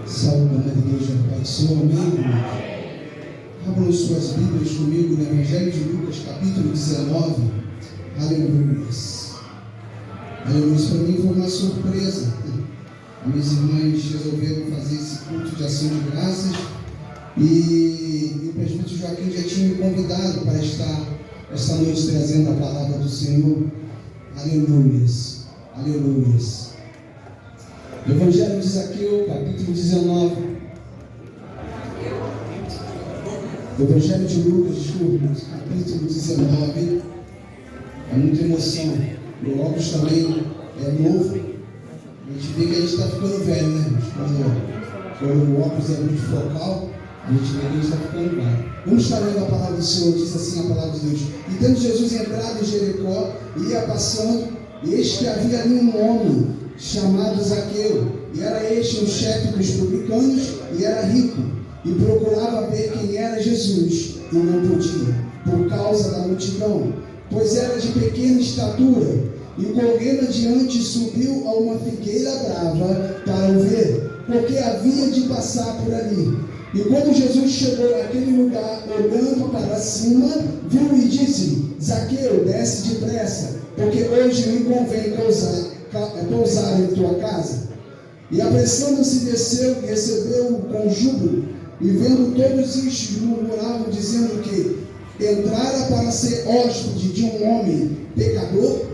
Saúde na igreja, Pai do Senhor, amém? Abram suas Bíblias comigo no Evangelho de Lucas, capítulo 19. Aleluia. Aleluia. Para mim foi uma surpresa. As minhas irmãs resolveram fazer esse culto de ação de graças e o presbítero Joaquim já tinha me convidado para estar esta noite trazendo a palavra do Senhor. Aleluia. Aleluia. Evangelho de Zaqueu, capítulo 19. Evangelho de Lucas, desculpa, capítulo 19. É muita emoção. O óculos também é novo. A gente vê que a gente está ficando velho, né? Quando o óculos é muito focal, a gente vê que a gente está ficando velho. Vamos estar lendo a palavra do Senhor, diz assim a palavra de Deus. E tendo Jesus entrado em Jericó, ia passando, e eis que havia ali um homem chamado Zaqueu, e era este um chefe dos publicanos, e era rico, e procurava ver quem era Jesus, e não podia, por causa da multidão, pois era de pequena estatura, e correndo adiante subiu a uma figueira brava para o ver, porque havia de passar por ali. E quando Jesus chegou àquele lugar, olhando para cima, viu e disse: Zaqueu, desce depressa, porque hoje me convém pousar em tua casa. E apressando-se desceu e recebeu-o com júbilo, e vendo todos isto murmuravam, dizendo que entrara para ser hóspede de um homem pecador.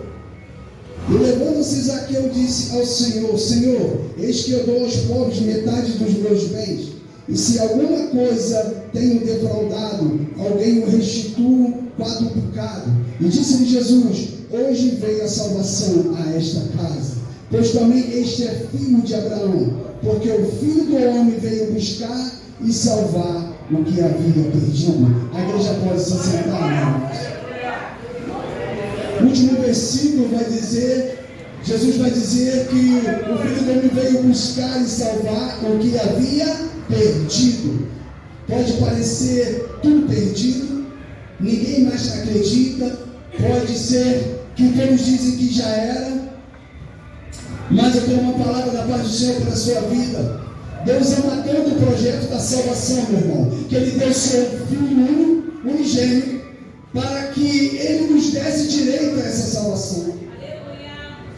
E levando-se Zaqueu disse ao Senhor: Senhor, eis que eu dou aos pobres metade dos meus bens, e se alguma coisa tenho defraudado, alguém o restituo quadruplicado. E disse-lhe Jesus: hoje veio a salvação a esta casa, pois também este é filho de Abraão, porque o Filho do Homem veio buscar e salvar o que havia perdido. A igreja pode se sentar, irmãos. O último versículo vai dizer, Jesus vai dizer que o Filho do Homem veio buscar e salvar o que havia perdido. Pode parecer tudo perdido, ninguém mais acredita, pode ser que todos dizem que já era, mas eu tenho uma palavra da paz do Senhor para a sua vida. Deus ama tanto o projeto da salvação, meu irmão, que Ele deu seu Filho unigênito para que Ele nos desse direito a essa salvação.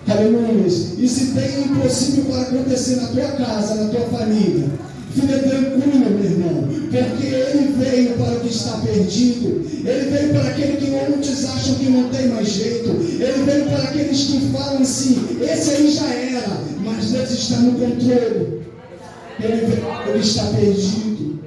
Aleluia. E se tem impossível para acontecer na tua casa, na tua família, fica tranquilo, meu irmão, porque Ele veio para o que está perdido. Ele veio para aquele que muitos acham que não tem mais jeito. Ele veio para aqueles que falam assim: esse aí já era, mas Deus está no controle. Ele está perdido.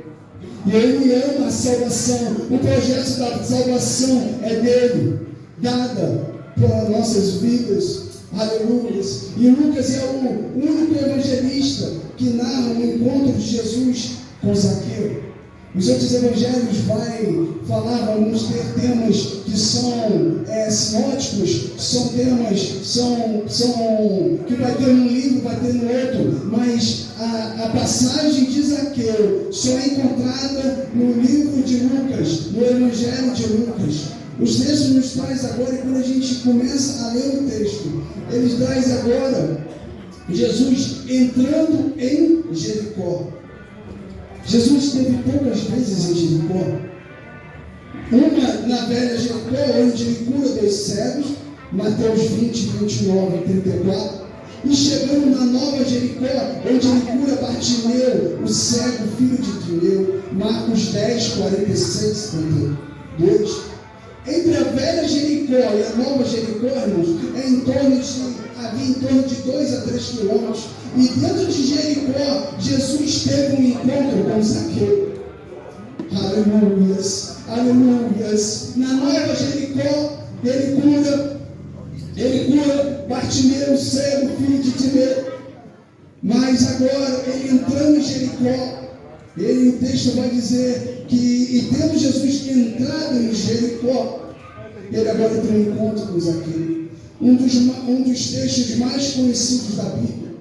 E Ele ama a salvação. O projeto da salvação é dele, dada para nossas vidas. Aleluia. E Lucas é o único evangelista que narra o encontro de Jesus com Zaqueu. Os outros evangelhos vão ter temas que são sinóticos, são temas que vai ter num livro, vai ter no outro, mas a passagem de Zaqueu só é encontrada no livro de Lucas, no evangelho de Lucas. Os textos nos traz agora, e quando a gente começa a ler o texto, eles traz agora Jesus entrando em Jericó. Jesus esteve poucas vezes em Jericó. Uma na velha Jericó, onde Ele cura 2 cegos, Mateus 20, 29 e 34. E chegando na nova Jericó, onde Ele cura Bartimeu, o cego, filho de Timeu, Marcos 10, 46 e 32. Entre a velha Jericó e a nova Jericó, irmãos, havia em torno de 2 a 3 quilômetros. E dentro de Jericó, Jesus teve um encontro com Zaqueu. Aleluias, aleluias. Na nova Jericó, ele cura Bartimeu, cego, filho de Timeu. Mas agora, ele entrando em Jericó, o texto vai dizer que, e tendo Jesus entrado em Jericó, ele agora tem um encontro com Zaqueu. Um dos textos mais conhecidos da Bíblia.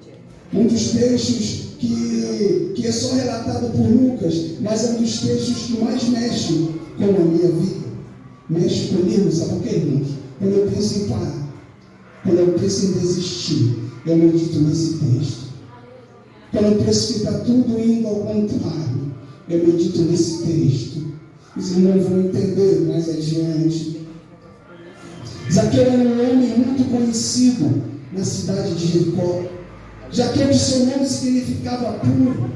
Um dos textos que é só relatado por Lucas, mas é um dos textos que mais mexe com a minha vida. Mexe comigo, sabe por quê, irmãos? Quando eu penso em parar, quando eu penso em desistir, eu medito nesse texto. quando penso que está tudo indo ao contrário, eu medito nesse texto. Os irmãos vão entender mais adiante. Zaqueu era um homem muito conhecido na cidade de Jericó. Zaqueu, de seu nome, significava puro.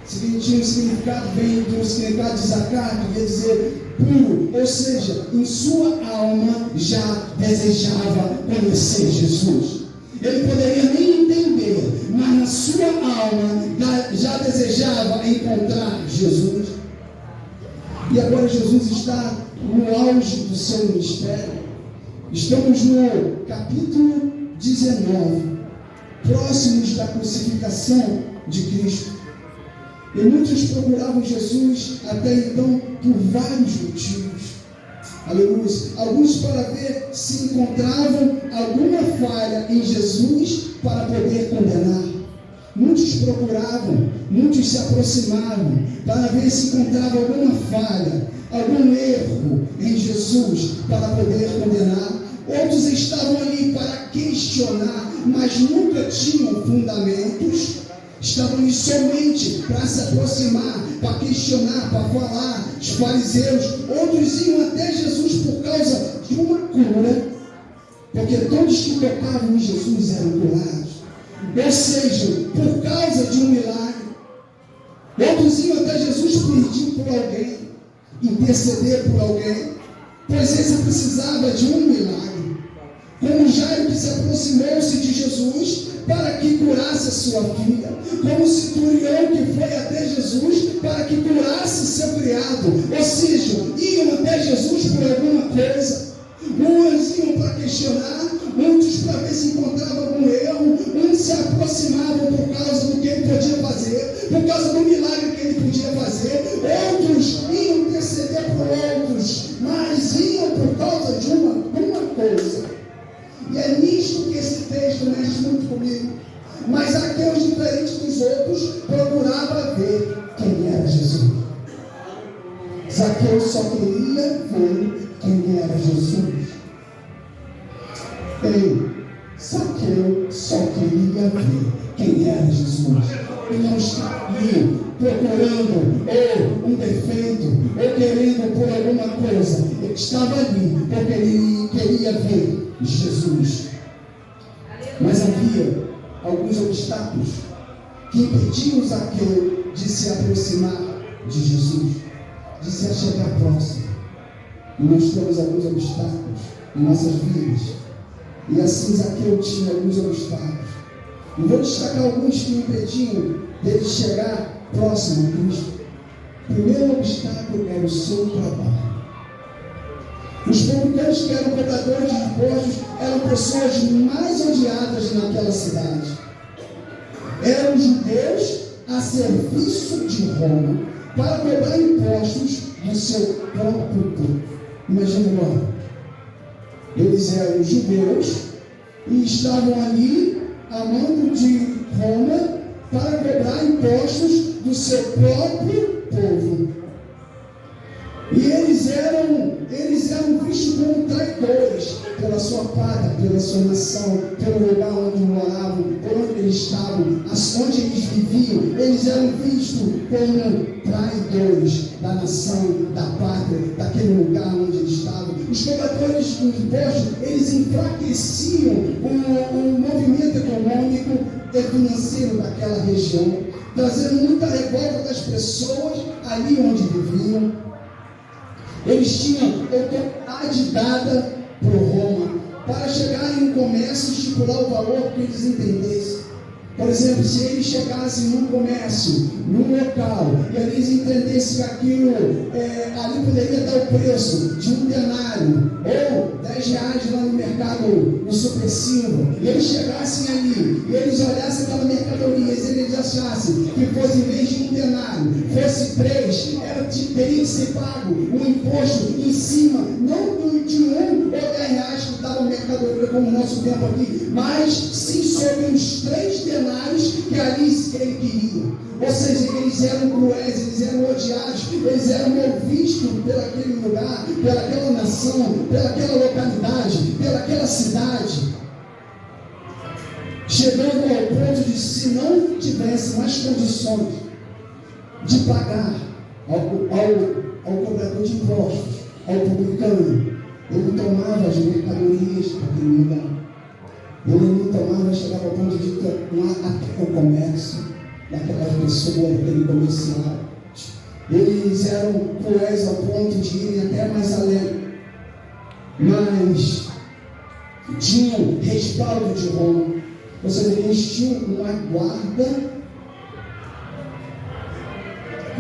Tinha um significado, vem do significado de Zacar, que quer dizer puro. Ou seja, em sua alma já desejava conhecer Jesus. Ele poderia nem entender, mas na sua alma já desejava encontrar Jesus. E agora Jesus está no auge do seu ministério. Estamos no capítulo 19, próximos da crucificação de Cristo. E muitos procuravam Jesus até então por vários motivos. Aleluia. Alguns para ver se encontravam alguma falha em Jesus para poder condenar. Muitos procuravam, muitos se aproximavam para ver se encontrava alguma falha, algum erro em Jesus para poder condenar. Outros estavam ali para questionar, mas nunca tinham fundamentos. Estavam ali somente para se aproximar, para questionar, para falar. Os fariseus, outros iam até Jesus por causa de uma cura, porque todos que tocavam em Jesus eram curados. Ou seja, por causa de um milagre. Outros iam até Jesus pedir por alguém, interceder por alguém, pois esse precisava de um milagre. Como Jairo, que se aproximou-se de Jesus para que curasse a sua filha, como o centurião que foi até Jesus para que curasse seu criado. Ou seja, iam até Jesus por alguma coisa. Uns iam para questionar, outros para ver se encontrava algum erro, uns se aproximavam por causa do que ele podia fazer, por causa do milagre que ele podia fazer, outros iam interceder por outros, mas iam por causa de uma coisa. E é nisto que esse texto mexe muito comigo. Mas Zaqueu, diferente dos outros, procurava ver quem era Jesus. Zaqueu só queria ver quem era Jesus. Ei, Zaqueu só queria ver quem era Jesus. Ele não estava ali procurando ou um defeito, ou querendo por alguma coisa. Ele estava ali porque ele queria ver Jesus. Mas havia alguns obstáculos que impediam Zaqueu de se aproximar de Jesus, de se chegar próximo. E nós temos alguns obstáculos em nossas vidas. E assim Zaqueu tinha alguns obstáculos. E vou destacar alguns que impediam dele chegar próximo a Cristo. O primeiro obstáculo era o seu trabalho. Os publicanos, que eram cobradores de impostos, eram pessoas mais odiadas naquela cidade. Eram judeus a serviço de Roma para cobrar impostos do seu próprio povo. Imagina agora. Eles eram judeus e estavam ali a mando de Roma para cobrar impostos do seu próprio povo. E eles eram vistos como traidores pela sua pátria, pela sua nação, pelo lugar onde moravam, por onde eles estavam, onde eles viviam. Eles eram vistos como traidores da nação, da pátria, daquele lugar onde eles estavam. Os cobradores de impostos, eles enfraqueciam o movimento econômico e financeiro daquela região, trazendo muita revolta das pessoas ali onde viviam. Eles tinham autoridade dada por Roma para chegar em um comércio e estipular o valor que eles entendessem. Por exemplo, se eles chegassem num comércio, num local, e eles entendessem que aquilo ali poderia dar o preço de um denário ou 10 reais lá no mercado, no Supercímbolo, e eles chegassem ali e eles olhassem aquela mercadoria e eles achassem que fosse, em vez de um denário, fosse 3, teria que ser pago um imposto em cima, não de 1 ou 10 reais que estava a mercadoria, como o nosso tempo aqui, mas sim sobre os 3 denários que ali ele queria. Ou seja, eles eram cruéis, eles eram odiados, eles eram mal vistos pelaquele lugar, pelaquela nação, pelaquela localidade, pelaquela cidade. Chegando ao ponto de, se não tivesse mais condições de pagar ao cobrador de impostos, ao publicano. Ele tomava as mercadorias daquele lugar. Ele não tomava, chegava ao ponto de tomar até o comércio daquela pessoa, daquele comercial. Eles eram cruéis ao ponto de irem até mais além. Mas tinham respaldo de Roma. Ou seja, eles tinham uma guarda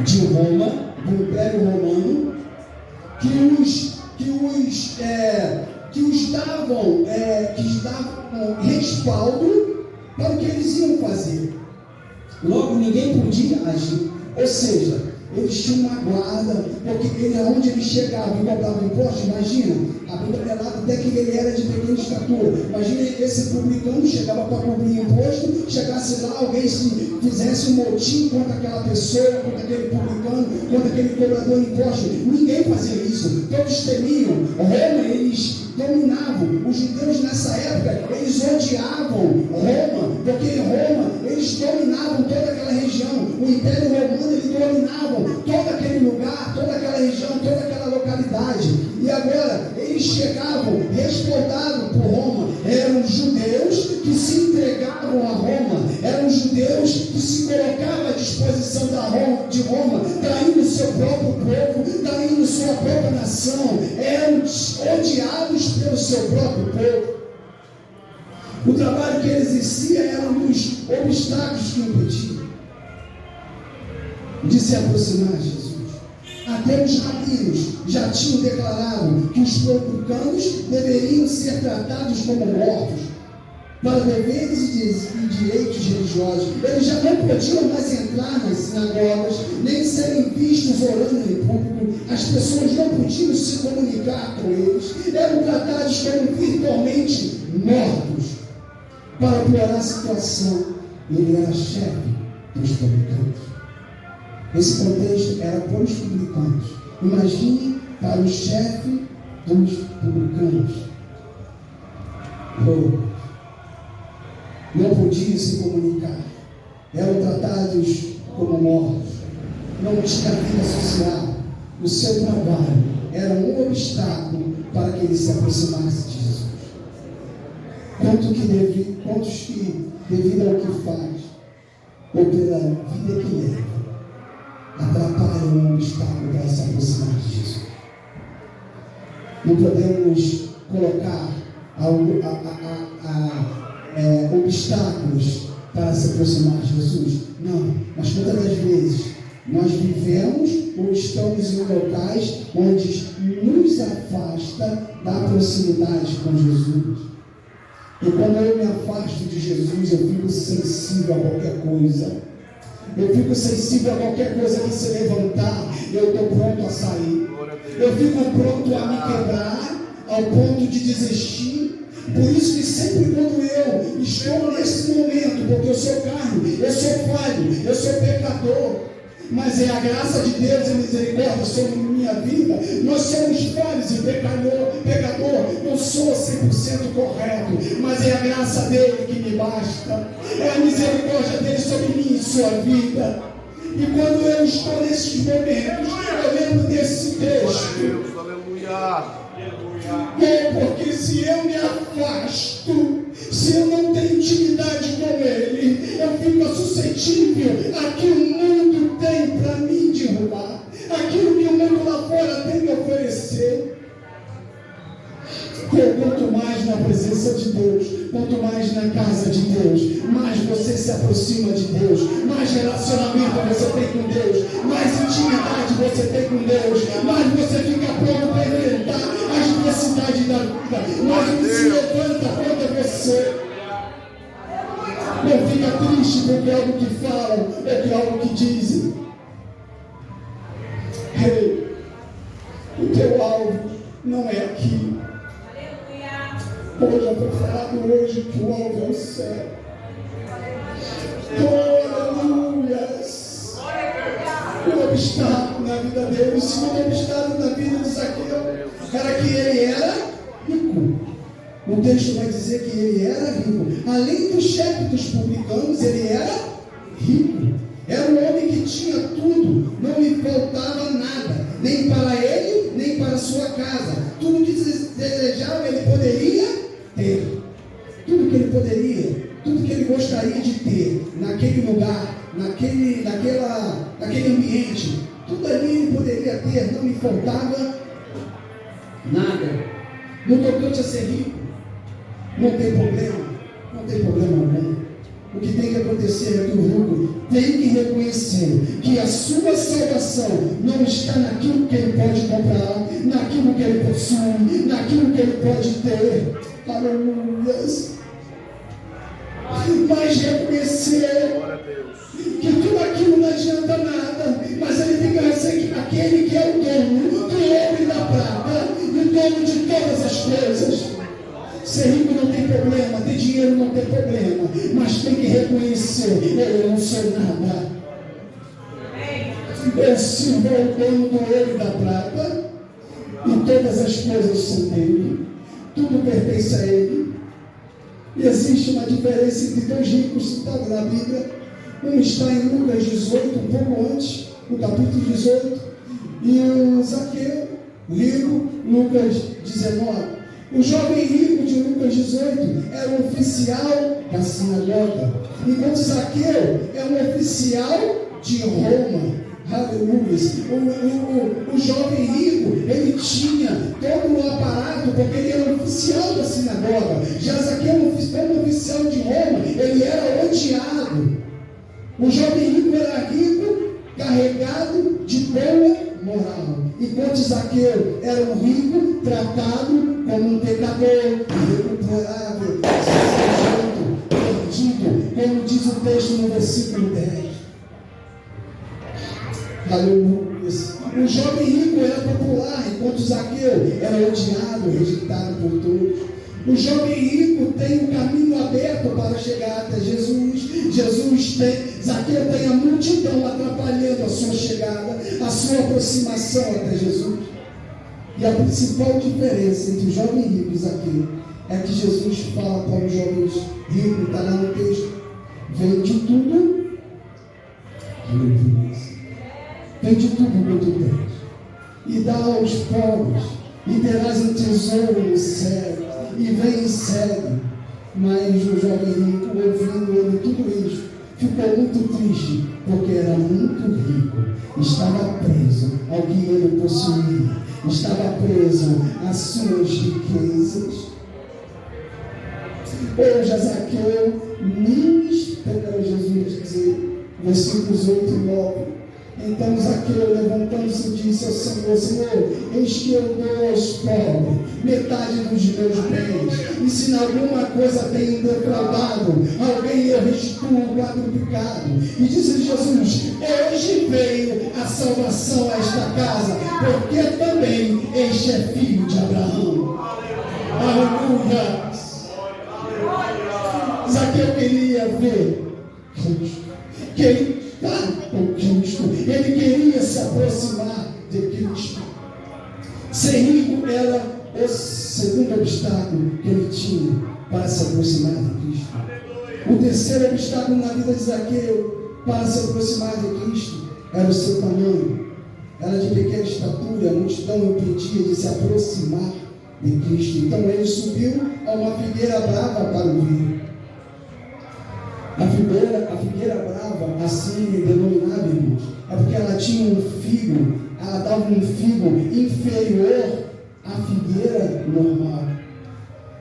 de Roma, do Império Romano, que os davam respaldo para o que eles iam fazer. Logo, ninguém podia agir. Ou seja, eles tinham uma guarda, porque onde eles chegavam e cobravam imposto, imagina, a Bíblia relata até que ele era de pequena estatura. Imagina esse publicano chegava para cobrir imposto, chegasse lá, alguém se fizesse um motim contra aquela pessoa, contra aquele publicano, contra aquele cobrador de imposto. Ninguém fazia isso, todos temiam. Roma, eles dominavam. Os judeus nessa época, eles odiavam Roma, porque em Roma eles dominavam toda aquela região. O Império Romano, ele dominava todo aquele lugar, toda aquela região, toda aquela localidade. E agora eles chegavam respaldados por Roma. Eram judeus que se entregavam a Roma, eram judeus que se colocavam à disposição de Roma, traindo seu próprio povo, traindo sua própria nação. Eram odiados pelo seu próprio povo. O trabalho que eles exerciam era um dos obstáculos que impediam de se aproximar de Jesus. Até os rabinos já tinham declarado que os publicanos deveriam ser tratados como mortos, para deveres e direitos religiosos. Eles já não podiam mais entrar nas sinagogas, nem serem vistos orando em público. As pessoas não podiam se comunicar com eles. Eram tratados como virtualmente mortos. Para piorar a situação, ele era chefe dos publicanos. Esse contexto era para os publicanos. Imagine para o chefe dos publicanos. Não podiam se comunicar. Eram tratados como mortos. Não tinha vida social. O seu trabalho era um obstáculo para que ele se aproximasse de Jesus. Quantos que, devido ao que faz, ou pela vida que leva, atrapalham um obstáculo para se aproximar de Jesus. Não podemos colocar obstáculos para se aproximar de Jesus. Não, mas todas as vezes nós vivemos ou estamos em locais onde nos afasta da proximidade com Jesus. E quando eu me afasto de Jesus, eu fico sensível a qualquer coisa. Eu fico sensível a qualquer coisa que se levantar, eu estou pronto a sair. Eu fico pronto a me quebrar, ao ponto de desistir. Por isso que sempre quando eu estou nesse momento, porque eu sou carne, eu sou falho, eu sou pecador, mas é a graça de Deus e misericórdia sobre minha vida. Nós somos falhos e pecador. Não sou 100% correto, mas é a graça dele que me basta. É a misericórdia dele sobre mim e sua vida. E quando eu estou nesses momentos, eu lembro desse texto. Aleluia. Porque se eu me afasto, se eu não tenho intimidade com ele, eu fico suscetível a que o mundo tem para me derrubar, aquilo que o mundo lá fora tem me oferecer. Quanto mais na presença de Deus, quanto mais na casa de Deus, mais você se aproxima de Deus, mais relacionamento você tem com Deus, mais intimidade você tem com Deus, mais você fica pronto para enfrentar as necessidades da vida, mais ele se levanta contra você. Não fica triste porque é algo que falam, é que algo que dizem. Ei, o teu alvo não é aqui. Hoje eu estou falando hoje que o alvo é o céu. Aleluias. O obstáculo na vida dele, o segundo obstáculo na vida de Zaqueu era que ele era rico. O texto vai dizer que ele era rico. Além do chefe dos publicanos, ele era rico. Era um ter naquele lugar, naquele ambiente, tudo ali ele poderia ter, não lhe faltava nada. No tocante a ser rico, não tem problema algum. O que tem que acontecer é que o rico tem que reconhecer que a sua salvação não está naquilo que ele pode comprar, naquilo que ele possui, naquilo que ele pode ter. Aleluia. Mas reconhecer que tudo aquilo não adianta nada, mas ele tem que reconhecer que aquele que é o dono do ouro e da prata, e o dono de todas as coisas. Ser rico não tem problema, ter dinheiro não tem problema, mas tem que reconhecer, eu não sou nada. Eu sirvo ao dono do ouro e da prata, e todas as coisas são dele, tudo pertence a ele. E existe uma diferença entre dois ricos citados na Bíblia. Um está em Lucas 18, um pouco antes, no capítulo 18, e o Zaqueu, rico, Lucas 19. O jovem rico de Lucas 18 era um oficial da sinagoga, enquanto Zaqueu é um oficial de Roma. Aleluia. O jovem rico, ele tinha todo o aparato, porque ele era um oficial da sinagoga. Já Zaqueu, como oficial de Roma, ele era odiado. O jovem rico era rico, carregado de boa moral, enquanto Zaqueu era um rico, tratado como um pecador, irrecuperável, perdido, como diz o texto no versículo 10. Aleluia. O jovem rico era popular, enquanto Zaqueu era odiado, rejeitado por todos. O jovem rico tem um caminho aberto para chegar até Jesus. Zaqueu tem a multidão atrapalhando a sua chegada, a sua aproximação até Jesus. E a principal diferença entre o jovem rico e Zaqueu é que Jesus fala para os jovens ricos, está lá no texto: vende tudo, vende tudo que tu tens, e dá aos pobres, e terás um tesouro no céu, e vem e segue. Mas o jovem rico, ouvindo ele tudo isso, ficou muito triste, porque era muito rico, estava preso ao que ele possuía, estava preso às suas riquezas. Hoje Zaqueu nem espera Jesus dizer, versículos 8 e 9. Então Zaqueu, levantando-se, disse ao Senhor: Senhor, eis que eu dou aos pobres metade dos meus bens, e se em alguma coisa tenho defraudado alguém, eu restituo o quadruplicado. E disse Jesus: hoje veio a salvação a esta casa, porque também este é filho de Abraão. Aleluia. Zaqueu queria ver Cristo, com Cristo, ele queria se aproximar de Cristo. Ser rico era o segundo obstáculo que ele tinha para se aproximar de Cristo. O terceiro obstáculo na vida de Zaqueu para se aproximar de Cristo era o seu tamanho. Era de pequena estatura, a multidão o impedia de se aproximar de Cristo. Então ele subiu a uma figueira brava para ouvir. A figueira brava, assim denominada, irmãos, é porque ela tinha um figo, ela dava um figo inferior à figueira normal.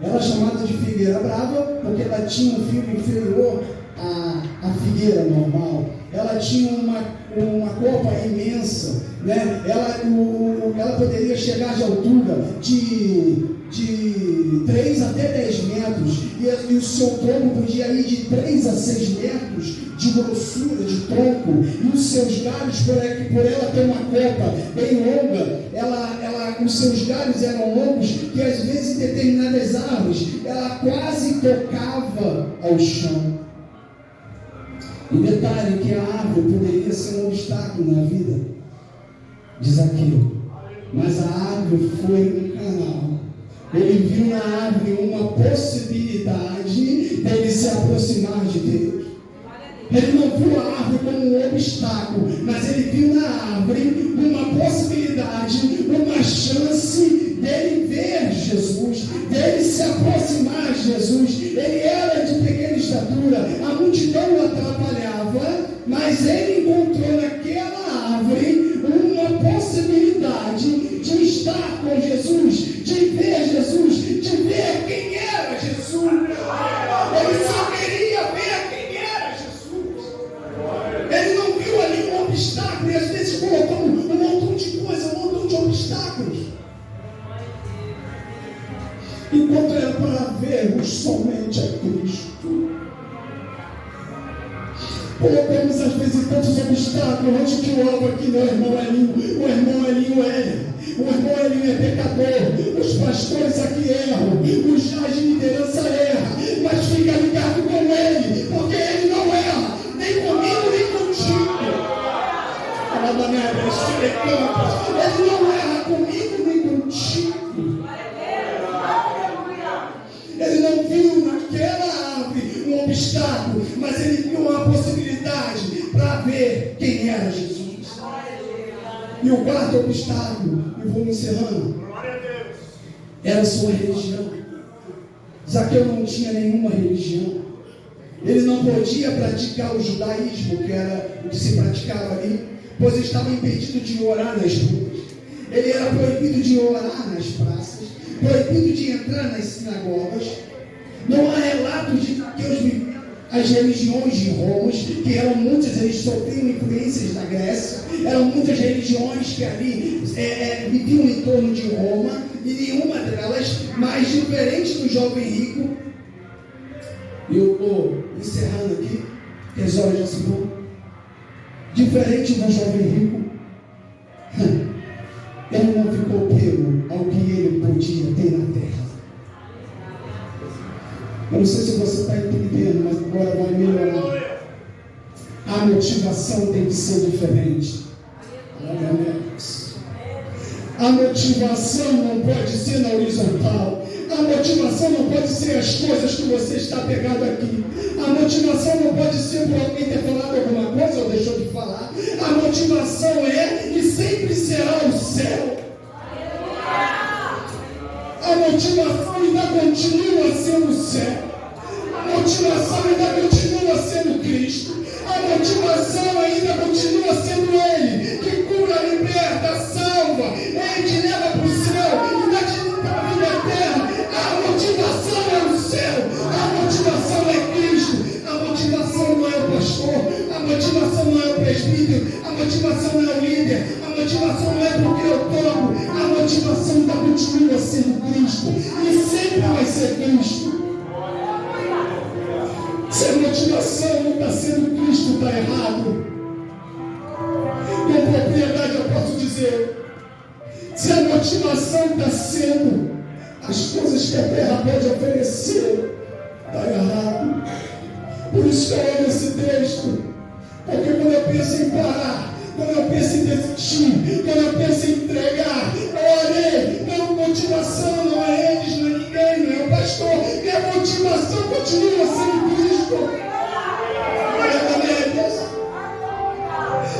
Ela é chamada de figueira brava porque ela tinha um figo inferior à figueira normal. Ela tinha uma copa imensa, né? Ela poderia chegar de altura de 3 até 10 metros, e o seu tronco podia ir de 3 a 6 metros de grossura de tronco, e os seus galhos, por ela ter uma copa bem longa, os seus galhos eram longos, que às vezes em determinadas árvores ela quase tocava ao chão. E detalhe que a árvore poderia ser um obstáculo na vida de Zaqueu, mas a árvore foi um canal. Ele viu na árvore uma possibilidade dele se aproximar de Deus. Ele não viu a árvore como um obstáculo, mas ele viu na árvore uma possibilidade, uma chance dele ver Jesus, dele se aproximar de Jesus. Ele era de pequena estatura, a multidão Mas ele encontrou naquela árvore uma possibilidade de estar com Jesus, de ver Jesus, de ver quem era Jesus. Ele só queria ver quem era Jesus. Ele não viu ali um obstáculo, e às vezes colocamos um montão de coisas, um montão de obstáculos. Enquanto era para vermos somente a Cristo. Colocamos às vezes tantos obstáculos. Onde que o alvo aqui, meu irmão Elinho? O irmão Elinho erra. O irmão Elinho é pecador. Os pastores aqui erram. Os jovens de liderança erram. Mas fica ligado com ele, porque ele não erra, nem comigo, nem contigo. Ele não erra comigo, nem contigo. Ele não viu naquela árvore um obstáculo, mas ele viu uma possibilidade para ver quem era Jesus. E o quarto obstáculo, e vou encerrando, era a sua religião. Zaqueu não tinha nenhuma religião. Ele não podia praticar o judaísmo, que era o que se praticava ali, pois estava impedido de orar nas ruas. Ele era proibido de orar nas praças, proibido de entrar nas sinagogas. Não há relatos de que as religiões de Roma, que eram muitas, eles sofriam influências da Grécia, eram muitas religiões que ali viviam em torno de Roma, e nenhuma delas mais diferente do jovem rico. E eu estou encerrando aqui, que as horas já se vão. Diferente do jovem rico, ele não ficou pego ao que ele podia ter na terra. Eu não sei se você está entendendo, mas agora vai melhorar. A motivação tem que ser diferente. A motivação não pode ser na horizontal. A motivação não pode ser as coisas que você está pegado aqui. A motivação não pode ser por alguém ter falado alguma coisa ou deixou de falar. A motivação é e sempre será o céu. A motivação ainda continua sendo o céu. A motivação ainda continua sendo Cristo. A motivação ainda continua sendo Ele, que cura, liberta, salva. Ele te leva para o céu e dá para a vida eterna. A motivação é o céu. A motivação é Cristo. A motivação não é o pastor. A motivação não é o presbítero. A motivação não é o líder. A motivação não é porque eu toco. A motivação ainda continua sendo Cristo. E sempre vai ser Cristo. Se a motivação não está sendo Cristo, está errado. Com propriedade eu posso dizer, se a motivação está sendo as coisas que a terra pode oferecer, está errado. Por isso que eu amo esse texto, porque quando eu penso em parar, quando eu penso em desistir, quando eu penso em entregar, olha, minha motivação não é eles, não é ninguém, não é o pastor, minha motivação continua sendo Cristo.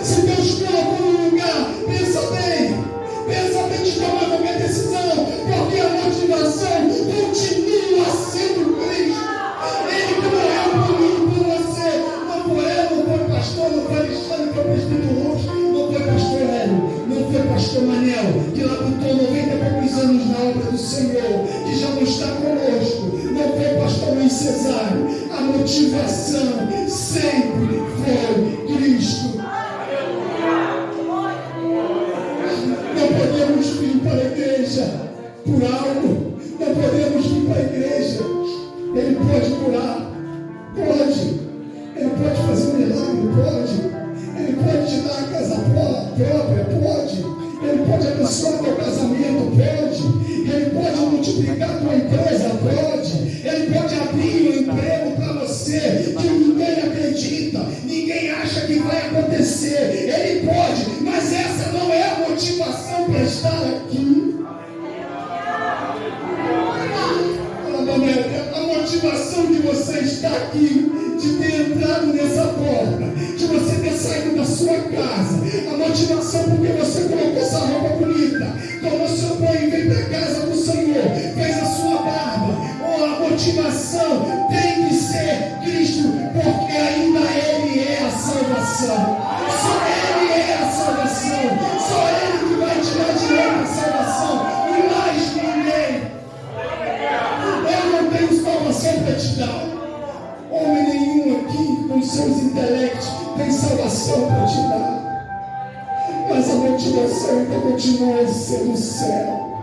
Se Deus colocou no lugar, pensa bem de tomar qualquer decisão, porque a motivação continua sendo Cristo. Ele que morreu por mim, por você, não foi eu, não foi pastor, não foi Alexandre, não foi presbítero Roxo, não foi pastor Hélio, não foi pastor Manel, que labutou 90 e poucos anos na obra do Senhor, que já não está conosco, não foi pastor Luiz Cesário. A motivação sempre foi Cristo. Não podemos vir para a igreja por algo, não podemos vir para a igreja. Ele pode curar, pode. Ele pode fazer um milagre, pode. Ele pode te dar a casa própria, pode. Ele pode abençoar teu casamento, pode. Ele pode multiplicar tua empresa, pode. Ele pode abrir um emprego para você que ninguém acredita, ninguém acha que vai acontecer. Ele pode, mas essa não é a motivação para estar aqui. A motivação de você estar aqui, de ter entrado nessa porta, de você ter saído da sua casa, a motivação porque você colocou essa roupa bonita, tomou seu banho e veio para a casa do Senhor, fez a sua barba, intelecto tem salvação para te dar, mas a motivação ainda continua sendo o céu.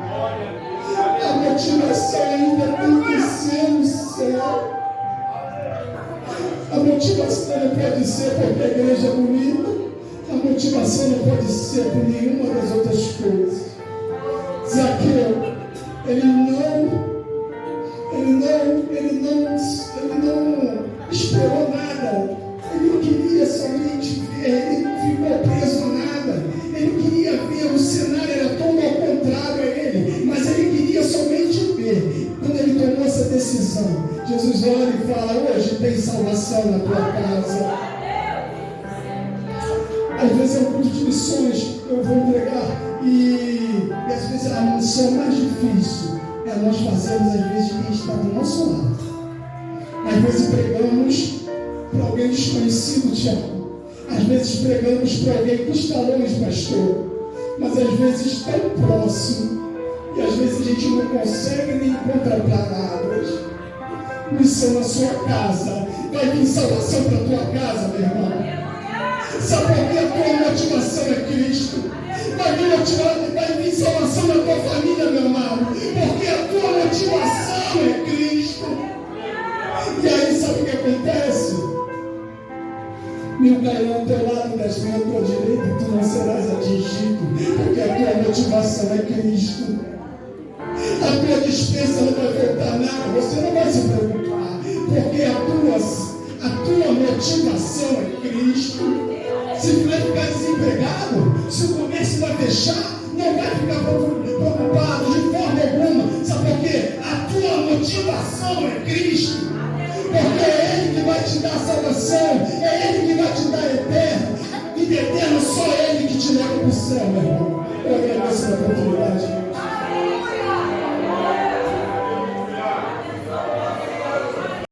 A motivação ainda tem que ser o céu. A motivação não pode ser porque a igreja é bonita. A motivação não pode ser por nenhuma das outras coisas. Zaqueu, ele não esperou nada. Ele não queria somente ver, ele não ficou preso a nada. Ele não queria ver, o cenário era todo ao contrário a ele, mas ele queria somente ver. Quando ele tomou essa decisão, Jesus olha e fala: hoje tem salvação na tua casa. Às vezes é um curso de missões que eu vou entregar e às vezes a missão mais difícil é nós fazermos às vezes quem está do nosso lado. Às vezes pregamos para alguém desconhecido, Tiago. Às vezes pregamos para alguém que está longe, pastor. Mas às vezes tão próximo. E às vezes a gente não consegue nem encontrar palavras. Missão na sua casa. Vai vir salvação para a tua casa, meu irmão. Sabe por que a tua motivação é Cristo? Vai vir salvação na tua família, meu amado. Porque a tua motivação é Cristo. E aí sabe o que acontece? Mil cairão ao teu lado, 10 mil à tua direita, e tu não serás atingido, porque a tua motivação é Cristo. A tua dispensa não vai faltar nada, você não vai se preocupar, porque a tua motivação é Cristo. Se vai ficar desempregado, se o comércio vai fechar, não vai ficar preocupado de forma alguma. Sabe por quê? A tua motivação é Cristo. Porque é Ele que vai te dar salvação, é Ele que vai te dar eterno. E de eterno só Ele que te leva para o céu, meu irmão.